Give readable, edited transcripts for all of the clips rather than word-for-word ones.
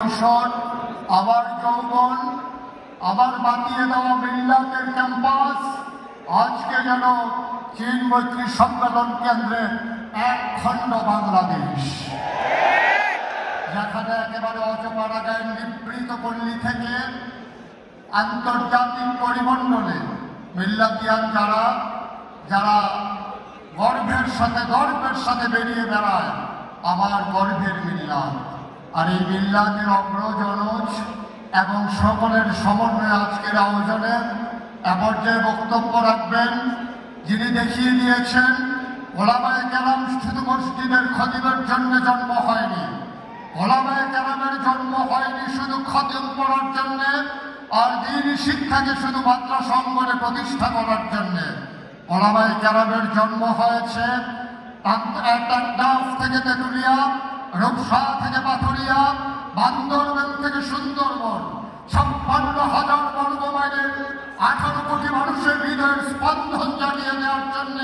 কৈশোর, আবার যৌবন, আবার বাতিয়ে দেওয়া মিল্লাতের ক্যাম্পাস আজকে যেন চীন মৈত্রী সম্মেলন কেন্দ্রের এক খণ্ড বাংলাদেশ, যেখানে একেবারে অজপাড়া গায়ের নিবৃত পল্লী থেকে আন্তর্জাতিক পরিমণ্ডলে মিল্লাতিয়ান যারা গর্বের সাথে বেরিয়ে বেড়ায় আমার গর্বের মিল্লাত। আর এই মিল্লাতের অগ্রজনজ এবং সকলের সমন্বয়ে আজকের আয়োজনে পর্যায়ে বক্তব্য রাখবেন যিনি দেখিয়ে দিয়েছেন ওলামায়ে কেরাম শুধু মসজিদের খতিবের জন্য জন্ম হয়নি, ওলামায়ে কেরামের জন্ম হয়নি শুধু খতিব পড়ার জন্য আর দ্বীনি শিক্ষাকে শুধু মাদ্রাসা অঙ্গনে প্রতিষ্ঠা করার জন্য। ওলামায়ে কেরামের জন্ম হয়েছে টেকনাফ থেকে তেঁতুলিয়া, রূপসা থেকে পাথুরিয়া, বান্দরবান থেকে সুন্দরবন, 56,000 বর্গ মাইলের 18 কোটি মানুষের হৃদয়ের স্পন্দন জানিয়ে দেওয়ার জন্য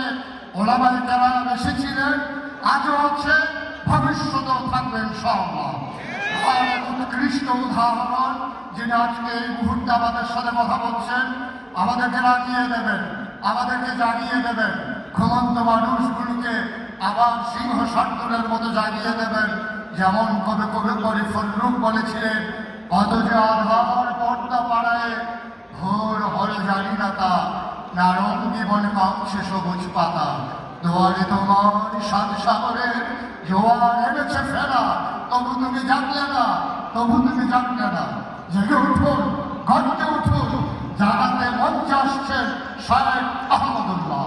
ওলামায়ে কেরাম এসেছিলেন, আজও আছে, ভবিষ্যতেও থাকবেন ইনশাআল্লাহ। আর এক উৎকৃষ্ট উদাহরণ যিনি আজকে এই মুহূর্তে আমাদের সাথে কথা বলছেন, আমাদেরকে রাগিয়ে দেবেন, আমাদেরকে জাগিয়ে দেবেন, ঘুমন্ত মানুষগুলোকে আবার সিংহ শার্দুলের মতো জাগিয়ে দেবেন। যেমন কবি ফজলুল বলেছিলেন, অত যে আধার পর্দা পাড়ায় ভোর হলে জানি না তা, নারঙ্গি বনে পাচ্ছে সবুজ পাতা, দুয়ারে তোমার সাত সাগরের জোয়ার এনেছে ফেরা, তবু তুমি জানলে না, জেগে উঠুন, গর্জে উঠুন, জানাতে মঞ্চে আসছেন শায়েখ আহমদুল্লাহ।